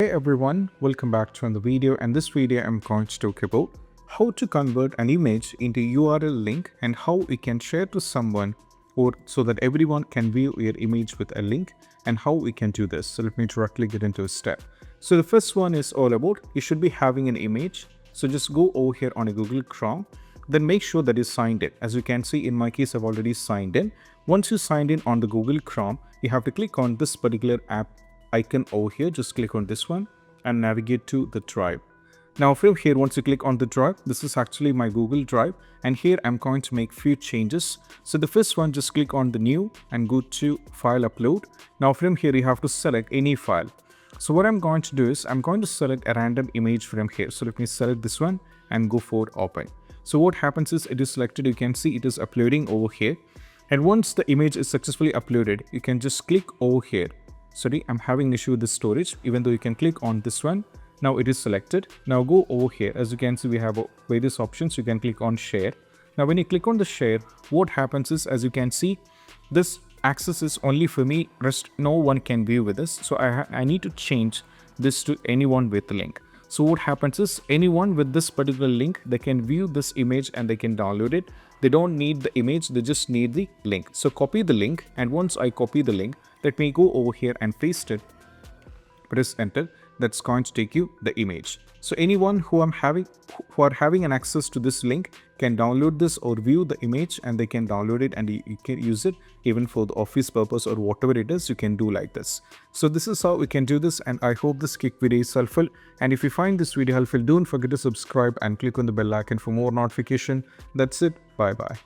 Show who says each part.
Speaker 1: everyone, welcome back to another video, and this video I'm going to talk about how to convert an image into URL link and how we can share to someone or so that everyone can view your image with a link and how we can do this. So let me directly get into a step. So the first one is all about you should be having an image. So just go over here on a Google Chrome, then make sure that you signed in. As you can see, in my case, I've already signed in. Once you signed in on the Google Chrome, you have to click on this particular app icon over here. Just click on this one and navigate to the drive. Now from here, once you click on the drive, this is actually my Google Drive, and here I'm going to make few changes. So the first one, just click on the new and go to file upload. Now from here, you have to select any file. So what I'm going to do is I'm going to select a random image from here. So let me select this one and go for open. So what happens is it is selected. You can see it is uploading over here. And once the image is successfully uploaded, you can just click over here. Sorry, I'm having an issue with the storage, even though you can click on this one. Now it is selected. Now go over here. As you can see, we have various options. You can click on share. Now when you click on the share, what happens is, as you can see, this access is only for me. Rest no one can view with this. So I need to change this to anyone with the link. So what happens is anyone with this particular link, they can view this image and they can download it. They don't need the image, they just need the link. So copy the link, and once I copy the link, let me go over here and paste it. Press enter. That's going to take you the image. So anyone who are having an access to this link can download this or view the image, and they can download it and you can use it even for the office purpose or whatever it is. You can do like this. So this is how we can do this, and I hope this quick video is helpful. And if you find this video helpful, don't forget to subscribe and click on the bell icon for more notification. That's it. Bye bye.